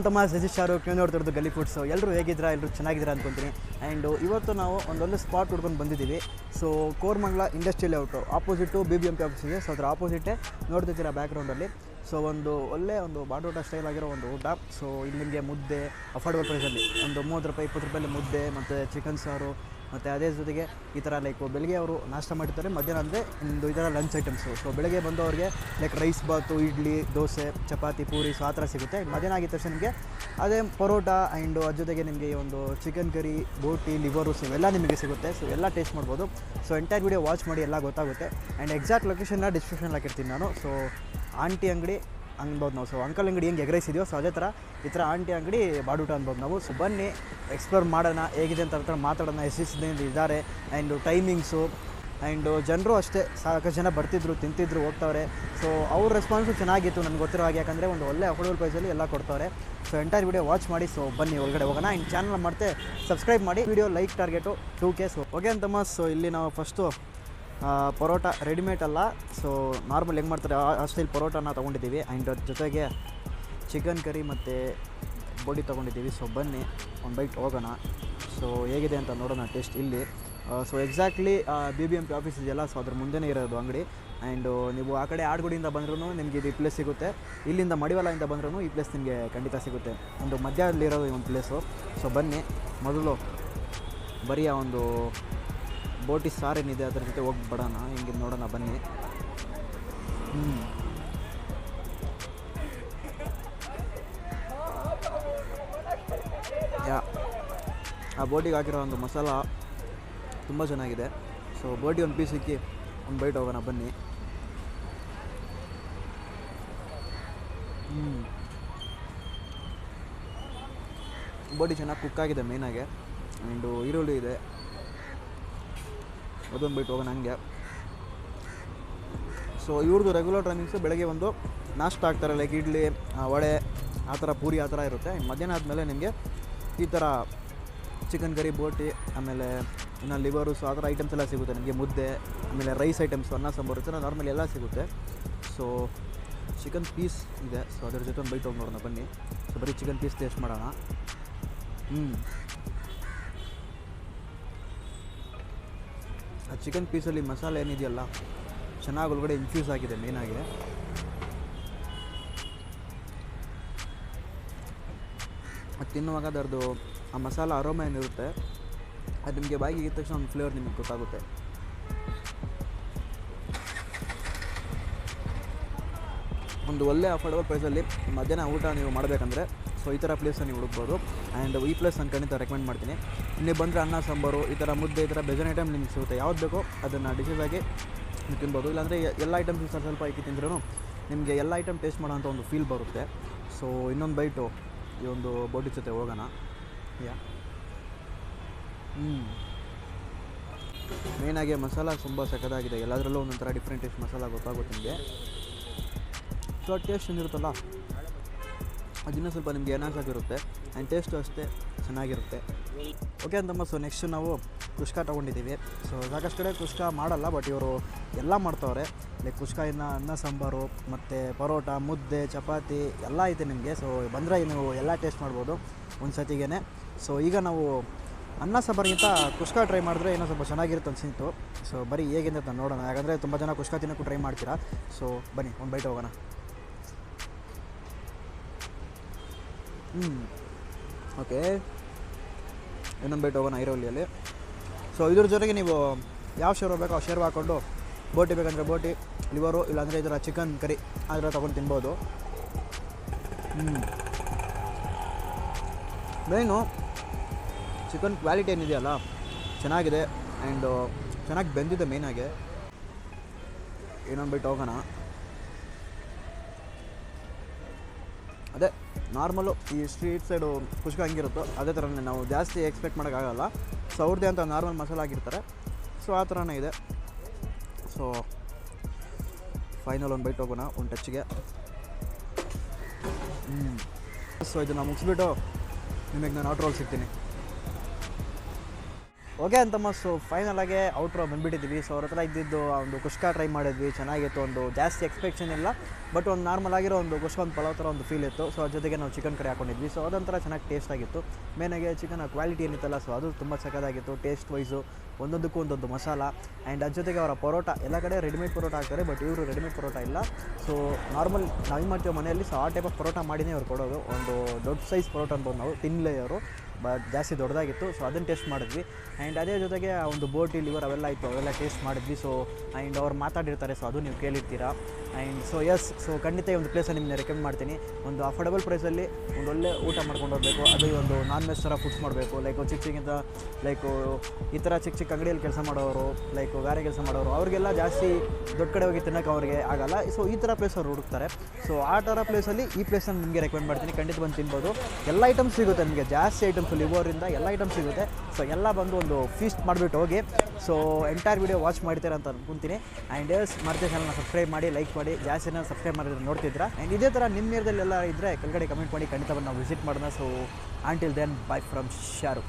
ತಮಾಸ್ ರಿಜಿಸ್ಟಾರು ನೀವು ನೋಡ್ತಿರೋದು ಗಲ್ಲಿಫೂಡ್ಸು. ಎಲ್ಲರೂ ಹೇಗಿದ್ದೀರಾ? ಎಲ್ಲರೂ ಚೆನ್ನಾಗಿದ್ದೀರಾ ಅಂದ್ಕೊತೀನಿ. ಆ್ಯಂಡ್ ಇವತ್ತು ನಾವು ಒಂದೊಳ್ಳೆ ಸ್ಪಾಟ್ ಹುಡ್ಕೊಂಡು ಬಂದಿದ್ದೀವಿ. So Koramangala industrial out ಆಪೋಸಿಟು BBMP office ಇದೆ. ಸೊ ಅದರ ಆಪೋಸಿಟೇ ನೋಡ್ತಿದ್ದೀರಾ ಬ್ಯಾಕ್ಗ್ರೌಂಡಲ್ಲಿ. ಸೊ ಒಂದು ಬಾಡೋಟ ಸ್ಟೈಲ್ ಆಗಿರೋ ಒಂದು ಊಟ. ಸೊ ಇಲ್ಲಿ ನಿಮಗೆ ಮುದ್ದೆ ಅಫೋರ್ಡಬಲ್ ಪ್ರೈಸಲ್ಲಿ ಒಂದು 30 ರೂಪಾಯಿ 20 ರೂಪಾಯಲ್ಲಿ ಮುದ್ದೆ ಮತ್ತು ಚಿಕನ್ ಸಾರು ಮತ್ತು ಅದೇ ಜೊತೆಗೆ ಈ ಥರ ಬೆಳಗ್ಗೆ ಅವರು ನಾಷ್ಟ ಮಾಡಿರ್ತಾರೆ, ಮಧ್ಯಾಹ್ನ ಅಂದರೆ ಈ ಥರ ಲಂಚ್ ಐಟಮ್ಸು. ಸೊ ಬೆಳಗ್ಗೆ ಬಂದವ್ರಿಗೆ ರೈಸ್ ಬಾತು, ಇಡ್ಲಿ, ದೋಸೆ, ಚಪಾತಿ, ಪೂರಿ, ಸೊ ಆ ಥರ ಸಿಗುತ್ತೆ. ಮಧ್ಯಾಹ್ನ ಆಗಿದ ತಕ್ಷಣ ನಿಮಗೆ ಅದೇ ಪರೋಟ ಆ್ಯಂಡ್ ಅದ್ರ ಜೊತೆಗೆ ನಿಮಗೆ ಒಂದು ಚಿಕನ್ ಕರಿ, ಬೋಟಿ, ಲಿವರು, ಸೊ ಇವೆಲ್ಲ ನಿಮಗೆ ಸಿಗುತ್ತೆ. ಸೊ ಎಲ್ಲ ಟೇಸ್ಟ್ ಮಾಡ್ಬೋದು. ಸೊ ಎಂಟೈರ್ ವೀಡಿಯೋ ವಾಚ್ ಮಾಡಿ ಎಲ್ಲ ಗೊತ್ತಾಗುತ್ತೆ. ಆ್ಯಂಡ್ ಎಕ್ಸಾಕ್ಟ್ ಲೊಕೇಶನ್ನ ಡಿಸ್ಕ್ರಿಪ್ಷನ್ ಹಾಕಿರ್ತೀನಿ ನಾನು. ಸೊ ಆಂಟಿ ಅಂಗಡಿ ಅನ್ಬೋದು ನಾವು. ಸೊ ಅಂಕಲ್ ಅಂಗಡಿ ಹೆಂಗೆ ಎಗ್ ರೈಸ್ ಇದೆಯೋ, ಸೊ ಅದೇ ಥರ ಈ ಥರ ಆಂಟಿ ಅಂಗಡಿ ಬಾಡೂಟ ಅನ್ಬೋದು ನಾವು. ಸೊ ಬನ್ನಿ ಎಕ್ಸ್ಪ್ಲೋರ್ ಮಾಡೋಣ, ಹೇಗಿದೆ ಅಂತ ಮಾತಾಡೋಣ, ಎಷ್ಟು ಇದ್ದಾರೆ ಆ್ಯಂಡ್ ಟೈಮಿಂಗ್ಸು. ಆ್ಯಂಡ್ ಜನರು ಅಷ್ಟೇ ಸಾಕಷ್ಟು ಜನ ಬರ್ತಿದ್ರು, ತಿಂತಿದ್ರು, ಹೋಗ್ತವ್ರೆ. ಸೊ ಅವ್ರ ರೆಸ್ಪಾನ್ಸು ಚೆನ್ನಾಗಿತ್ತು ನನಗೆ ಗೊತ್ತಿರೋ ಹಾಗೆ, ಯಾಕಂದರೆ ಒಂದು ಒಳ್ಳೆ ಅಫೋರ್ಡಬಲ್ ಪ್ರೈಸಲ್ಲಿ ಎಲ್ಲ ಕೊಡ್ತವ್ರೆ. ಸೊ ಎಂಟೈರ್ ವೀಡಿಯೋ ವಾಚ್ ಮಾಡಿ. ಸೊ ಬನ್ನಿ ಒಳಗಡೆ ಹೋಗೋಣ. ಆ್ಯಂಡ್ ಚಾನಲ್ ಮಾಡ್ತೆ ಸಬ್ಸ್ಕ್ರೈಬ್ ಮಾಡಿ. Video like target 2K. So okay ಅಂತಮ್ಮ. ಸೊ ಇಲ್ಲಿ ನಾವು ಫಸ್ಟು ಪರೋಟ ರೆಡಿಮೇಡ್ ಅಲ್ಲ, ಸೊ ನಾರ್ಮಲ್ ಹೆಂಗೆ ಮಾಡ್ತಾರೆ ಆ ಸ್ಟೈಲ್ ಪರೋಟನ ತೊಗೊಂಡಿದ್ದೀವಿ. ಆ್ಯಂಡ್ ಅದ್ರ ಜೊತೆಗೆ ಚಿಕನ್ ಕರಿ ಮತ್ತು ಬೋಟಿ ತೊಗೊಂಡಿದ್ದೀವಿ. ಸೊ ಬನ್ನಿ ಒಂದು ಬೈಟ್ ಹೋಗೋಣ. ಸೊ ಹೇಗಿದೆ ಅಂತ ನೋಡೋಣ ಟೇಸ್ಟ್ ಇಲ್ಲಿ. ಸೊ ಎಕ್ಸಾಕ್ಟ್ಲಿ BBMP ಆಫೀಸ್ ಇದೆಯಲ್ಲ, ಸೊ ಅದ್ರ ಮುಂದೆನೇ ಇರೋದು ಅಂಗಡಿ. ಆ್ಯಂಡ್ ನೀವು ಆ ಕಡೆ ಆಡ್ಗುಡಿಯಿಂದ ಬಂದ್ರೂ ನಿಮಗೆ ಇದು ಈ ಪ್ಲೇಸ್ ಸಿಗುತ್ತೆ. ಇಲ್ಲಿಂದ ಮಡಿವಾಲದಿಂದ ಬಂದ್ರೂ ಈ ಪ್ಲೇಸ್ ನಿಮಗೆ ಖಂಡಿತ ಸಿಗುತ್ತೆ. ಒಂದು ಮಧ್ಯದಲ್ಲಿರೋದು ಈ ಒಂದು ಪ್ಲೇಸು. ಸೊ ಬನ್ನಿ ಮೊದಲು ಬರೀ ಆ ಒಂದು ಬೋಟಿ ಸಾರೇನಿದೆ ಅದ್ರ ಜೊತೆ ಹೋಗಿ ಬಿಡೋಣ, ಹಿಂಗೆ ನೋಡೋಣ ಬನ್ನಿ. ಆ ಬೋಟಿಗೆ ಹಾಕಿರೋ ಒಂದು ಮಸಾಲ ತುಂಬ ಚೆನ್ನಾಗಿದೆ. ಸೊ ಬೋಟಿ ಒಂದು ಪೀಸ್ ಇಕ್ಕಿ ಒಂದು ಬೈಟ್ ಹೋಗೋಣ ಬನ್ನಿ. ಬೋಟಿ ಚೆನ್ನಾಗಿ ಕುಕ್ ಆಗಿದೆ ಮೇಯ್ನಾಗೆ. ಆ್ಯಂಡು ಈರುಳ್ಳಿ ಇದೆ, ಅದೊಂದು ಬೈಟ್ ಹೋಗೋಣ ಹಂಗೆ. ಸೊ ಇವ್ರದ್ದು ರೆಗ್ಯುಲರ್ ಟೈಮಿಂಗ್ಸು ಬೆಳಗ್ಗೆ ಒಂದು ನಾಷ್ಟ ಹಾಕ್ತಾರೆ, ಲೈಕ್ ಇಡ್ಲಿ, ವಡೆ, ಆ ಥರ ಪೂರಿ ಆ ಥರ ಇರುತ್ತೆ. ಮಧ್ಯಾಹ್ನ ಆದಮೇಲೆ ನಿಮಗೆ ಈ ಥರ ಚಿಕನ್ ಕರಿ, ಬೋಟಿ, ಆಮೇಲೆ ಇನ್ನು ಲಿವರು, ಸೊ ಆ ಥರ ಐಟಮ್ಸ್ ಎಲ್ಲ ಸಿಗುತ್ತೆ ನಿಮಗೆ. ಮುದ್ದೆ, ಆಮೇಲೆ ರೈಸ್ ಐಟಮ್ಸು, ಅನ್ನ ಸಾಂಬಾರು ಈ ಥರ ನಾರ್ಮಲ್ ಎಲ್ಲ ಸಿಗುತ್ತೆ. ಸೊ ಚಿಕನ್ ಪೀಸ್ ಇದೆ. ಸೊ ಅದ್ರ ಜೊತೆ ಒಂದು ಬೈಟ್ ಹೋಗಿ ನೋಡೋಣ ಬನ್ನಿ. ಸೊ ಬರೀ ಚಿಕನ್ ಪೀಸ್ ಟೇಸ್ಟ್ ಮಾಡೋಣ. ಆ ಚಿಕನ್ ಪೀಸಲ್ಲಿ ಮಸಾಲೆ ಏನಿದೆಯಲ್ಲ ಚೆನ್ನಾಗಿ ಒಳಗಡೆ ಇನ್ಫ್ಯೂಸ್ ಆಗಿದೆ ಮೇಯ್ನಾಗಿ. ಅದು ತಿನ್ನುವಾಗ ಅದರದ್ದು ಆ ಮಸಾಲ ಅರೋಮ ಏನಿರುತ್ತೆ ಅದು ನಿಮಗೆ ಬಾಯಿಗೆ ಇದ್ದ ತಕ್ಷಣ ಒಂದು ಫ್ಲೇವರ್ ನಿಮಗೆ ಗೊತ್ತಾಗುತ್ತೆ. ಒಂದು ಒಳ್ಳೆ ಅಫೋರ್ಡಬಲ್ ಪ್ರೈಸಲ್ಲಿ ಮಧ್ಯಾಹ್ನ ಊಟ ನೀವು ಮಾಡಬೇಕಂದ್ರೆ ಸೊ ಈ ಥರ ಪ್ಲೇಸನ್ನು ನೀವು ಹುಡುಕ್ಬೋದು. ಆ್ಯಂಡ್ ಈ ಪ್ಲೇಸ್ ನಾನು ಖಂಡಿತ ರೆಕಮೆಂಡ್ ಮಾಡ್ತೀನಿ. ನೀವು ಬಂದರೆ ಅನ್ನ ಸಾಂಬಾರು, ಈ ಥರ ಮುದ್ದೆ, ಈ ಥರ ಬೇಜಾನ್ ಐಟಮ್ ನಿಮಗೆ ಸಿಗುತ್ತೆ. ಯಾವ್ದು ಬೇಕೋ ಅದನ್ನು ಡಿಶಸ್ ಆಗಿ ನೀವು ತಿನ್ಬೋದು. ಇಲ್ಲಾಂದರೆ ಎಲ್ಲ ಐಟಮ್ಸ್ ಸ್ವಲ್ಪ ಹಾಕಿ ತಿಂದ್ರೂ ನಿಮಗೆ ಎಲ್ಲ ಐಟಮ್ ಟೇಸ್ಟ್ ಮಾಡೋಂಥ ಒಂದು ಫೀಲ್ ಬರುತ್ತೆ. ಸೊ ಇನ್ನೊಂದು ಬೈಟು ಈ ಒಂದು ಬೋಟಿ ಜೊತೆ ಹೋಗೋಣ. ಮೇಯ್ನಾಗಿ ಮಸಾಲ ತುಂಬ ಸಖತ್ತಾಗಿದೆ. ಎಲ್ಲದರಲ್ಲೂ ಒಂದೊಂಥರ ಡಿಫ್ರೆಂಟ್ ಟೇಸ್ಟ್ ಮಸಾಲ ಗೊತ್ತಾಗುತ್ತೆ ನಿಮಗೆ. ಸೊ ಟೇಸ್ಟ್ ಏನಿರುತ್ತಲ್ಲ ಅದನ್ನು ಸ್ವಲ್ಪ ನಿಮಗೆ ಎನ್ಹಾನ್ಸ್ ಆಗಿರುತ್ತೆ. ಆ್ಯಂಡ್ ಟೇಸ್ಟು ಅಷ್ಟೇ ಚೆನ್ನಾಗಿರುತ್ತೆ. ಓಕೆ ಅಂತಮ್ಮ. ಸೊ ನೆಕ್ಸ್ಟು ನಾವು ಕುಷ್ಕ ತೊಗೊಂಡಿದ್ದೀವಿ. ಸೊ ಸಾಕಷ್ಟು ಕಡೆ ಕುಷ್ಕ ಮಾಡಲ್ಲ, ಬಟ್ ಇವರು ಎಲ್ಲ ಮಾಡ್ತವ್ರೆ. ಲೈಕ್ ಕುಷ್ಕಾಯಿನ ಅನ್ನ ಸಾಂಬಾರು ಮತ್ತು ಪರೋಟ, ಮುದ್ದೆ, ಚಪಾತಿ ಎಲ್ಲ ಐತೆ ನಿಮಗೆ. ಸೊ ಬಂದರೆ ನೀವು ಎಲ್ಲ ಟೇಸ್ಟ್ ಮಾಡ್ಬೋದು ಒಂದು ಸತಿಗೆ. ಸೊ ಈಗ ನಾವು ಅನ್ನ ಸಾಂಬಾರಿಗಿಂತ ಕುಷ್ಕ ಟ್ರೈ ಮಾಡಿದ್ರೆ ಏನೋ ಸ್ವಲ್ಪ ಚೆನ್ನಾಗಿರುತ್ತೆ ಅನಿಸಿತ್ತು. ಸೊ ಬರೀ ಹೇಗಿದೆ ಅಂತ ನೋಡೋಣ, ಯಾಕಂದರೆ ತುಂಬ ಜನ ಕುಷ್ಕ ತಿನ್ನೋಕ್ಕೂ ಟ್ರೈ ಮಾಡ್ತೀರಾ. ಸೊ ಬನ್ನಿ ಒಂದು ಬೈಟ್ ಹೋಗೋಣ. ಓಕೆ, ಇನ್ನೊಂದು ಬೈಟ್ ಹೋಗೋಣ ಈರುಳ್ಳಿಯಲ್ಲಿ. ಸೊ ಇದ್ರ ಜೊತೆಗೆ ನೀವು ಯಾವ ಶೇರ್ವ ಬೇಕೋ ಆ ಶೇರ್ವ ಹಾಕ್ಕೊಂಡು, ಬೋಟಿ ಬೇಕಂದರೆ ಬೋಟಿ, ಲಿವರು, ಇಲ್ಲಾಂದರೆ ಇದರ ಚಿಕನ್ ಕರಿ ಆ ಥರ ತೊಗೊಂಡು ತಿನ್ಬೋದು. ಮೇಯ್ನು ಚಿಕನ್ ಕ್ವಾಲಿಟಿ ಏನಿದೆಯಲ್ಲ ಚೆನ್ನಾಗಿದೆ. ಆ್ಯಂಡು ಚೆನ್ನಾಗಿ ಬೆಂದಿದೆ ಮೇಯ್ನಾಗೆ. ಇನ್ನೊಂದು ಬೈಟ್ ಹೋಗೋಣ. ಅದೇ ನಾರ್ಮಲು ಈ ಸ್ಟ್ರೀಟ್ ಸೈಡು ಕುಷ್ಕ ಹಂಗಿರುತ್ತೋ ಅದೇ ಥರನೇ, ನಾವು ಜಾಸ್ತಿ ಎಕ್ಸ್ಪೆಕ್ಟ್ ಮಾಡೋಕ್ಕಾಗಲ್ಲ. ಸೊ ಅವ್ರದ್ದೇ ಅಂತ ನಾರ್ಮಲ್ ಮಸಾಲ ಹಾಕಿರ್ತಾರೆ. ಸೊ ಆ ಥರನೇ ಇದೆ. ಸೊ ಫೈನಲ್ ಒಂದು ಬೈಟ್ ಹೋಗೋಣ ಒಂದು ಟಚ್ಗೆ. ಸೊ ಇದನ್ನು ಮುಗಿಸ್ಬಿಟ್ಟು ನಿಮಗೆ ನಾನು ಆರ್ಡ್ರಲ್ಲಿ ಸಿಗ್ತೀನಿ. ಓಕೆ ಅಂತಮ್ಮ. So ಫೈನಲಾಗೆ outro ಬಂದುಬಿಟ್ಟಿದ್ವಿ. ಸೊ ಅವ್ರ ಹತ್ರ ಇದ್ದಿದ್ದು ಒಂದು ಕುಷ್ಕ ಟ್ರೈ ಮಾಡಿದ್ವಿ, ಚೆನ್ನಾಗಿತ್ತು. ಒಂದು ಜಾಸ್ತಿ ಎಕ್ಸ್ಪೆಕ್ಷನ್ ಇಲ್ಲ, ಬಟ್ ಒಂದು ನಾರ್ಮಲ್ ಆಗಿರೋ ಒಂದು ಕುಷ್ಕ ಒಂದು ಪಲಾವ್ ಥರ ಒಂದು ಫೀಲ್ ಇತ್ತು. ಸೊ ಅದ್ರ ಜೊತೆಗೆ ನಾವು ಚಿಕನ್ ಕರಿ ಹಾಕೊಂಡಿದ್ವಿ. ಸೊ ಅದೊಂಥರ ಚೆನ್ನಾಗಿ ಟೇಸ್ಟ್ ಆಗಿತ್ತು. ಮೇನಾಗೆ ಚಿಕನ್ ಕ್ವಾಲಿಟಿ ಏನಿತ್ತಲ್ಲ, ಸೊ ಅದು ತುಂಬ ಸಕ್ಕತ್ತಾಗಿತ್ತು ಟೇಸ್ಟ್ ವೈಸು. ಒಂದೊಂದಕ್ಕೂ ಒಂದೊಂದು ಮಸಾಲ. ಆ್ಯಂಡ್ ಅದ್ರ ಜೊತೆಗೆ ಅವರ ಪರೋಟ, ಎಲ್ಲ ಕಡೆ ರೆಡಿಮೇಡ್ ಪರೋಟ ಹಾಕ್ತಾರೆ, ಬಟ್ ಇವರು ರೆಡಿಮೇಡ್ ಪರೋಟ ಇಲ್ಲ. ಸೊ ನಾರ್ಮಲ್ ನಾವು ಏನು ಮಾಡ್ತೀವಿ ಮನೆಯಲ್ಲಿ, ಸೊ ಆ ಟೈಪ್ ಆಫ್ ಪರೋಟ ಮಾಡಿನೇ ಅವ್ರು ಕೊಡೋದು. ಒಂದು ದೊಡ್ಡ ಸೈಜ್ ಪರೋಟ ಅನ್ಬೋದು ನಾವು, ತಿನ್ನಲೇವರು, ಬಟ್ ಜಾಸ್ತಿ ದೊಡ್ಡದಾಗಿತ್ತು. ಸೊ ಅದನ್ನು ಟೇಸ್ಟ್ ಮಾಡಿದ್ವಿ. ಆ್ಯಂಡ್ ಅದೇ ಜೊತೆಗೆ ಒಂದು ಬೋಟಿ ಲಿವರ್ ಅವೆಲ್ಲ ಇತ್ತು, ಅವೆಲ್ಲ ಟೇಸ್ಟ್ ಮಾಡಿದ್ವಿ. ಸೊ ಆ್ಯಂಡ್ ಅವ್ರು ಮಾತಾಡಿರ್ತಾರೆ, ಸೊ ಅದು ನೀವು ಕೇಳಿರ್ತೀರಾ. ಆ್ಯಂಡ್ ಸೊ ಎಸ್, ಸೊ ಖಂಡಿತ ಈ ಒಂದು ಪ್ಲೇಸನ್ನು ನಿಮ್ಮನ್ನ ರೆಕಮೆಂಡ್ ಮಾಡ್ತೀನಿ. ಒಂದು ಅಫೋರ್ಡಬಲ್ ಪ್ರೈಸಲ್ಲಿ ಒಂದು ಒಳ್ಳೆ ಊಟ ಮಾಡ್ಕೊಂಡು ಹೋಗಬೇಕು. ಅದು ಒಂದು ನಾನ್ ವೆಜ್ ಥರ ಫುಡ್ಸ್ ಮಾಡಬೇಕು. ಚಿಕ್ಕಿಂತ ಈ ಥರ ಚಿಕ್ಕ ಅಂಗಡಿಯಲ್ಲಿ ಕೆಲಸ ಮಾಡೋರು, ಗಾರೆ ಕೆಲಸ ಮಾಡೋರು, ಅವ್ರಿಗೆಲ್ಲ ಜಾಸ್ತಿ ದೊಡ್ಡ ಕಡೆ ಹೋಗಿ ತಿನ್ನೋಕೆ ಅವ್ರಿಗೆ ಆಗಲ್ಲ. ಸೊ ಈ ಥರ ಪ್ಲೇಸ್ ಅವ್ರು ಹುಡುಕ್ತಾರೆ. ಸೊ ಆ ಥರ ಪ್ಲೇಸಲ್ಲಿ ಈ ಪ್ಲೇಸನ್ನು ನಿಮಗೆ ರೆಕಮೆಂಡ್ ಮಾಡ್ತೀನಿ. ಖಂಡಿತ ಬಂದು ತಿನ್ಬೋದು. ಎಲ್ಲ ಐಟಮ್ಸ್ ಸಿಗುತ್ತೆ ನಿಮಗೆ, ಜಾಸ್ತಿ ಐಟಮ್ಸ್ ಲಿವರಿಂದ ಎಲ್ಲ ಐಟಮ್ಸ್ ಸಿಗುತ್ತೆ. ಸೊ ಎಲ್ಲ ಬಂದು ಒಂದು ಫೀಸ್ಟ್ ಮಾಡಿಬಿಟ್ಟು ಹೋಗಿ. ಸೊ ಎಂಟೈರ್ ವೀಡಿಯೋ ವಾಚ್ ಮಾಡ್ತೀರಾ ಅಂತ ಅನ್ಕೊಂತೀನಿ. ಆ್ಯಂಡ್ ಎಸ್, ಮತ್ತೆ ಚಾನಲ್ನ ಸಬ್ಸ್ಕ್ರೈಬ್ ಮಾಡಿ, ಲೈಕ್ ಮಾಡಿ. ಜಾಸ್ತಿ ಜನ ಸಬ್ಸ್ಕ್ರೈಬ್ ಮಾಡಿದ್ರೆ ನೋಡ್ತಿದ್ರ. ಆ್ಯಂಡ್ ಇದೇ ಥರ ನಿಮ್ಮ ಏರಿಯಾದಲ್ಲೆಲ್ಲ ಇದ್ದರೆ ಕೆಳಗಡೆ ಕಮೆಂಟ್ ಮಾಡಿ, ಖಂಡಿತ ಬಂದು ನಾವು ವಿಸಿಟ್ ಮಾಡೋಣ. So until then, bye from Sharu.